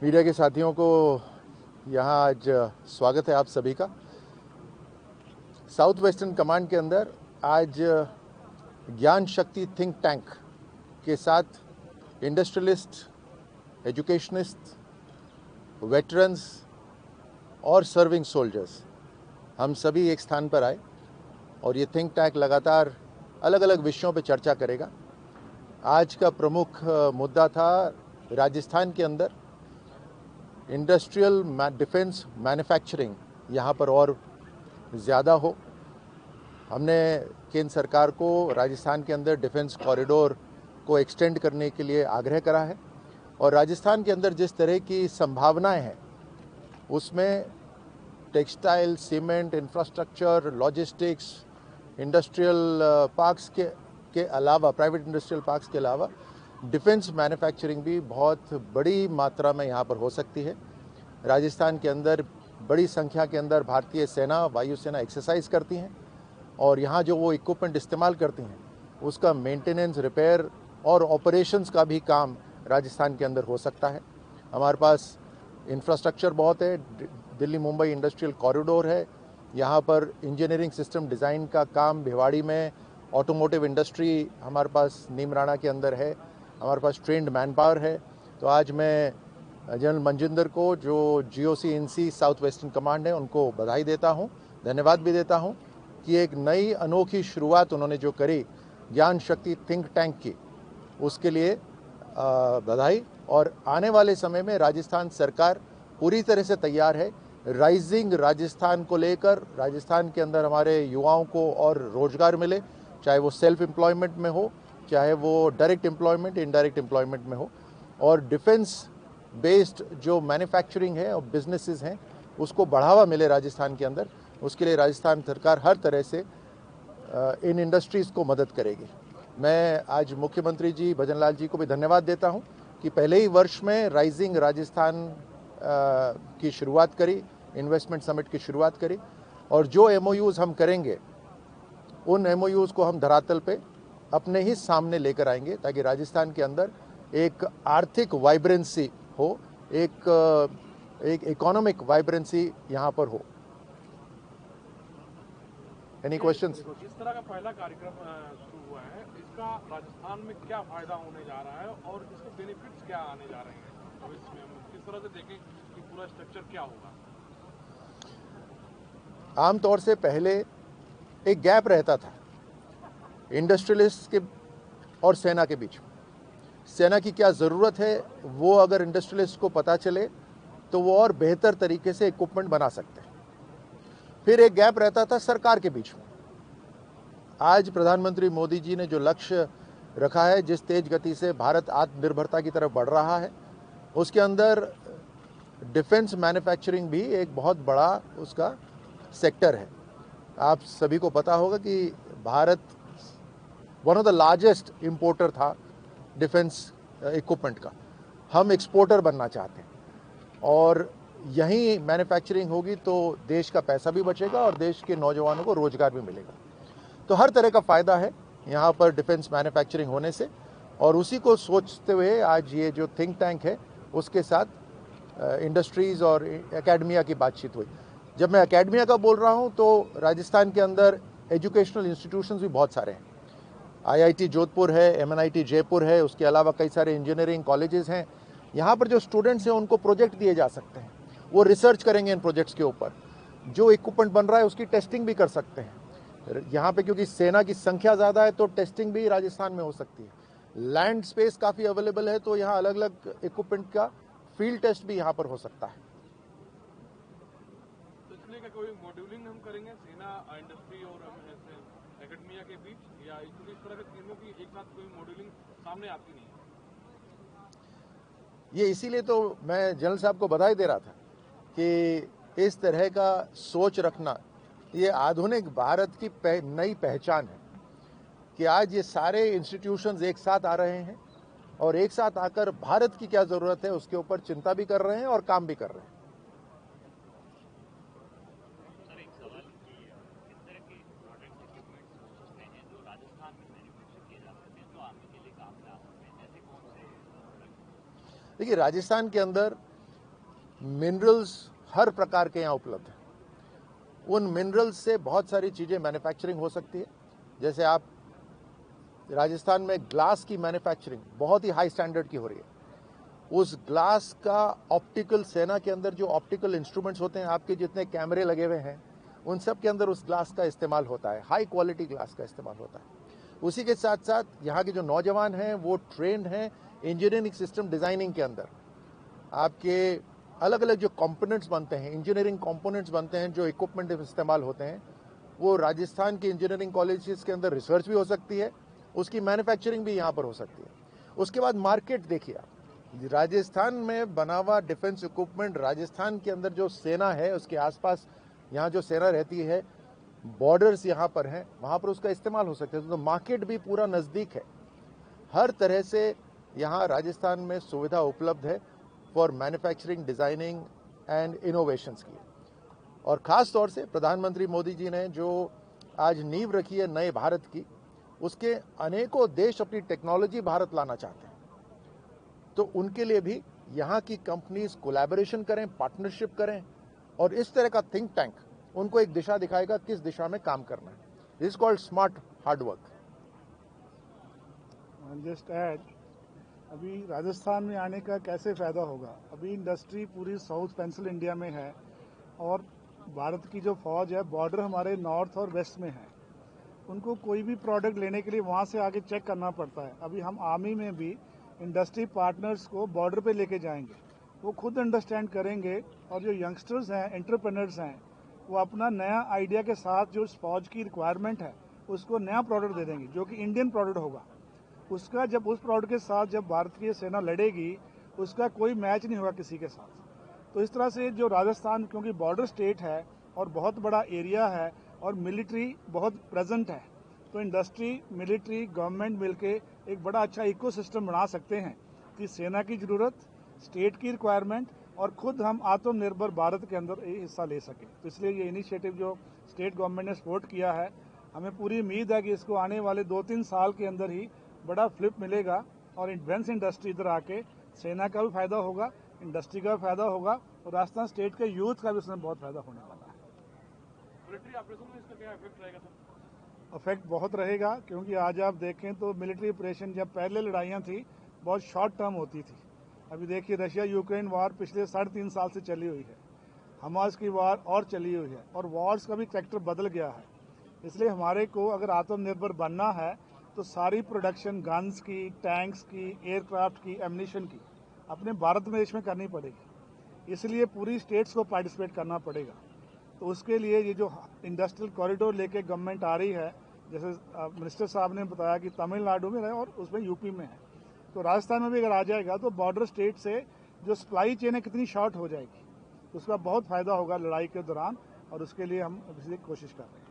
Media के साथियों को यहाँ आज स्वागत है आप सभी का। साउथ वेस्टर्न कमांड के अंदर आज ज्ञान शक्ति थिंक टैंक के साथ इंडस्ट्रियलिस्ट, एजुकेशनिस्ट, वेटरन्स और सर्विंग सोल्जर्स हम सभी एक स्थान पर आए और ये थिंक टैंक लगातार अलग अलग विषयों पर चर्चा करेगा। आज का प्रमुख मुद्दा था राजस्थान के अंदर इंडस्ट्रियल डिफेंस मैन्युफैक्चरिंग यहाँ पर और ज़्यादा हो। हमने केंद्र सरकार को राजस्थान के अंदर डिफेंस कॉरिडोर को एक्सटेंड करने के लिए आग्रह करा है और राजस्थान के अंदर जिस तरह की संभावनाएं हैं उसमें textile, cement, infrastructure, logistics, industrial parks के अलावा, प्राइवेट इंडस्ट्रियल पार्क्स के अलावा डिफेंस मैन्युफैक्चरिंग भी बहुत बड़ी मात्रा में यहाँ पर हो सकती है। राजस्थान के अंदर बड़ी संख्या के अंदर भारतीय सेना, वायुसेना एक्सरसाइज करती हैं और यहाँ जो वो इक्विपमेंट इस्तेमाल करती हैं उसका मेंटेनेंस, रिपेयर और ऑपरेशंस का भी काम राजस्थान के अंदर हो सकता है। हमारे पास इंफ्रास्ट्रक्चर बहुत है, दिल्ली मुंबई इंडस्ट्रियल कॉरिडोर है, यहाँ पर इंजीनियरिंग सिस्टम डिज़ाइन का काम भिवाड़ी में, ऑटोमोटिव इंडस्ट्री हमारे पास नीमराणा के अंदर है, हमारे पास ट्रेंड मैन पावर है। तो आज मैं जनरल मनजिंदर को, जो जीओसी इनसी साउथ वेस्टर्न कमांड है, उनको बधाई देता हूँ, धन्यवाद भी देता हूँ कि एक नई अनोखी शुरुआत उन्होंने जो करी ज्ञान शक्ति थिंक टैंक की, उसके लिए बधाई। और आने वाले समय में राजस्थान सरकार पूरी तरह से तैयार है राइजिंग राजस्थान को लेकर। राजस्थान के अंदर हमारे युवाओं को और रोजगार मिले, चाहे वो सेल्फ एम्प्लॉयमेंट में हो, चाहे वो डायरेक्ट एम्प्लॉयमेंट, इनडायरेक्ट एम्प्लॉयमेंट में हो, और डिफेंस बेस्ड जो मैन्युफैक्चरिंग है और बिजनेसेस हैं उसको बढ़ावा मिले राजस्थान के अंदर। उसके लिए राजस्थान सरकार हर तरह से इन इंडस्ट्रीज़ को मदद करेगी। मैं आज मुख्यमंत्री जी भजनलाल जी को भी धन्यवाद देता हूं कि पहले ही वर्ष में राइजिंग राजस्थान की शुरुआत करी, इन्वेस्टमेंट समिट की शुरुआत करी, और जो एमओयूज़ हम करेंगे उन एमओयूज़ को हम धरातल पे अपने ही सामने लेकर आएंगे ताकि राजस्थान के अंदर एक आर्थिक वाइब्रेंसी हो, एक इकोनॉमिक वाइब्रेंसी यहाँ पर हो। Any questions? इस तरह का पहला कार्यक्रम शुरू हुआ है, इसका राजस्थान में क्या फायदा होने जा रहा है और इसके बेनिफिट्स क्या आने जा रहे हैं? अब इसमें हम किस तरह से देखें कि पूरा स्ट्रक्चर क्या होगा? आमतौर से पहले एक गैप रहता था इंडस्ट्रियलिस्ट के और सेना के बीच। सेना की क्या ज़रूरत है वो अगर इंडस्ट्रियलिस्ट को पता चले तो वो और बेहतर तरीके से इक्विपमेंट बना सकते हैं। फिर एक गैप रहता था सरकार के बीच में। आज प्रधानमंत्री मोदी जी ने जो लक्ष्य रखा है, जिस तेज गति से भारत आत्मनिर्भरता की तरफ बढ़ रहा है, उसके अंदर डिफेंस मैन्युफैक्चरिंग भी एक बहुत बड़ा उसका सेक्टर है। आप सभी को पता होगा कि Bharat one of the largest importer था डिफेंस इक्विपमेंट का। हम एक्सपोर्टर बनना चाहते हैं और यहीं मैन्युफैक्चरिंग होगी तो देश का पैसा भी बचेगा और देश के नौजवानों को रोजगार भी मिलेगा। तो हर तरह का फ़ायदा है यहाँ पर डिफेंस मैन्युफैक्चरिंग होने से, और उसी को सोचते हुए आज ये जो थिंक टैंक है उसके साथ इंडस्ट्रीज़ और एकेडमिया की बातचीत हुई। जब मैं एकेडमिया का बोल रहा हूँ तो राजस्थान के अंदर एजुकेशनल इंस्टीट्यूशंस भी बहुत सारे हैं। आईआईटी जोधपुर है, एमएनआईटी जयपुर है, उसके अलावा कई सारे इंजीनियरिंग कॉलेजेस हैं। यहाँ पर जो स्टूडेंट्स हैं उनको प्रोजेक्ट दिए जा सकते हैं, वो रिसर्च करेंगे इन प्रोजेक्ट्स के ऊपर, जो इक्विपमेंट बन रहा है उसकी टेस्टिंग भी कर सकते हैं। यहाँ पे क्योंकि सेना की संख्या ज़्यादा है तो टेस्टिंग भी राजस्थान में हो सकती है। लैंड स्पेस काफ़ी अवेलेबल है तो यहाँ अलग अलग इक्विपमेंट का फील्ड टेस्ट भी यहाँ पर हो सकता है। तो इसमें क्या कोई मॉड्यूलिंग हम करेंगे सेना, इंडस्ट्री और एकेडमिया के बीच, या इस तरह के तीनों की एक साथ कोई मॉड्यूलिंग सामने आती नहीं है? ये इसीलिए तो मैं जनरल साहब को बधाई दे रहा था कि इस तरह का सोच रखना ये आधुनिक भारत की नई पहचान है कि आज ये सारे इंस्टीट्यूशंस एक साथ आ रहे हैं और एक साथ आकर भारत की क्या ज़रूरत है उसके ऊपर चिंता भी कर रहे हैं और काम भी कर रहे हैं। सर, एक सवाल कि किस तरह के प्रोडक्ट्स, इक्विपमेंट्स हो सकते हैं जो राजस्थान में मैन्युफैक्चर किए जा सकते हैं जो आगे के लिए काम में आ सकते हैं, जैसे कौन से प्रोडक्ट? देखिए, राजस्थान के अंदर मिनरल्स हर प्रकार के यहाँ उपलब्ध हैं। उन मिनरल्स से बहुत सारी चीज़ें मैन्युफैक्चरिंग हो सकती है। जैसे आप राजस्थान में ग्लास की मैन्युफैक्चरिंग बहुत ही हाई स्टैंडर्ड की हो रही है। उस ग्लास का ऑप्टिकल, सेना के अंदर जो ऑप्टिकल इंस्ट्रूमेंट्स होते हैं, आपके जितने कैमरे लगे हुए हैं, उन सब के अंदर उस ग्लास का इस्तेमाल होता है, हाई क्वालिटी ग्लास का इस्तेमाल होता है। उसी के साथ साथ यहाँ के जो नौजवान हैं वो ट्रेंड हैं इंजीनियरिंग सिस्टम डिज़ाइनिंग के अंदर। आपके अलग अलग जो कंपोनेंट्स बनते हैं, इंजीनियरिंग कंपोनेंट्स बनते हैं, जो इक्विपमेंट इस्तेमाल होते हैं, वो राजस्थान के इंजीनियरिंग कॉलेजेस के अंदर रिसर्च भी हो सकती है, उसकी मैन्युफैक्चरिंग भी यहाँ पर हो सकती है। उसके बाद मार्केट देखिए आप, राजस्थान में बना हुआ डिफेंस इक्विपमेंट, राजस्थान के अंदर जो सेना है उसके आसपास यहाँ जो सेना रहती है, बॉर्डर्स यहाँ पर हैं, वहाँ पर उसका इस्तेमाल हो सकता है। तो मार्केट भी पूरा नज़दीक है। हर तरह से यहाँ राजस्थान में सुविधा उपलब्ध है for manufacturing, designing and innovations की। और ख़ास तौर से प्रधानमंत्री मोदी जी ने जो आज नींव रखी है नए भारत की, उसके अनेकों देश अपनी टेक्नोलॉजी भारत लाना चाहते हैं। तो उनके लिए भी यहाँ की कंपनीज कोलैबोरेशन करें, पार्टनरशिप करें, और इस तरह का थिंक टैंक उनको एक दिशा दिखाएगा किस दिशा में काम करना है। This is called smart hard work. Just add, अभी राजस्थान में आने का कैसे फ़ायदा होगा? अभी इंडस्ट्री पूरी साउथ पेंसिल इंडिया में है और भारत की जो फौज है बॉर्डर हमारे नॉर्थ और वेस्ट में है। उनको कोई भी प्रोडक्ट लेने के लिए वहाँ से आगे चेक करना पड़ता है। अभी हम आर्मी में भी इंडस्ट्री पार्टनर्स को बॉर्डर पे लेके जाएंगे, वो खुद अंडरस्टैंड करेंगे और जो यंगस्टर्स हैं, एंटरप्रेन्योर्स हैं, वो अपना नया आइडिया के साथ जो फौज की रिक्वायरमेंट है उसको नया प्रोडक्ट दे देंगे जो कि इंडियन प्रोडक्ट होगा। उसका जब उस प्रोडक्ट के साथ जब भारतीय सेना लड़ेगी उसका कोई मैच नहीं होगा किसी के साथ। तो इस तरह से जो राजस्थान, क्योंकि बॉर्डर स्टेट है और बहुत बड़ा एरिया है और मिलिट्री बहुत प्रेजेंट है, तो इंडस्ट्री, मिलिट्री, गवर्नमेंट मिलके एक बड़ा अच्छा इकोसिस्टम बना सकते हैं कि सेना की ज़रूरत, स्टेट की रिक्वायरमेंट और खुद हम आत्मनिर्भर भारत के अंदर हिस्सा ले सकें। तो इसलिए ये इनिशिएटिव जो स्टेट गवर्नमेंट ने सपोर्ट किया है, हमें पूरी उम्मीद है कि इसको आने वाले 2-3 साल के अंदर ही बड़ा फ्लिप मिलेगा और डिफेंस इंडस्ट्री इधर आके सेना का भी फायदा होगा, इंडस्ट्री का भी फायदा होगा और राजस्थान स्टेट के यूथ का भी इसमें बहुत फायदा होने वाला है। मिलिट्री ऑपरेशन में इसका क्या इफेक्ट रहेगा सर? इफेक्ट बहुत रहेगा, क्योंकि आज आप देखें तो मिलिट्री ऑपरेशन जब पहले लड़ाइयाँ थी बहुत शॉर्ट टर्म होती थी। अभी देखिए रशिया यूक्रेन वार पिछले 3.5 साल से चली हुई है, हमास की वार और चली हुई है और वॉर्स का भी सेक्टर बदल गया है। इसलिए हमारे को अगर आत्मनिर्भर बनना है तो सारी प्रोडक्शन गन्स की, टैंक्स की, एयरक्राफ्ट की, एम्यूनिशन की अपने भारत देश में करनी पड़ेगी। इसलिए पूरी स्टेट्स को पार्टिसिपेट करना पड़ेगा। तो उसके लिए ये जो इंडस्ट्रियल कॉरिडोर लेके गवर्नमेंट आ रही है, जैसे मिनिस्टर साहब ने बताया कि तमिलनाडु में है और उसमें यूपी में है, तो राजस्थान में भी अगर आ जाएगा तो बॉर्डर स्टेट से जो सप्लाई चेन है कितनी शॉर्ट हो जाएगी, उसका बहुत फायदा होगा लड़ाई के दौरान, और उसके लिए हम इसलिए कोशिश कर रहे हैं।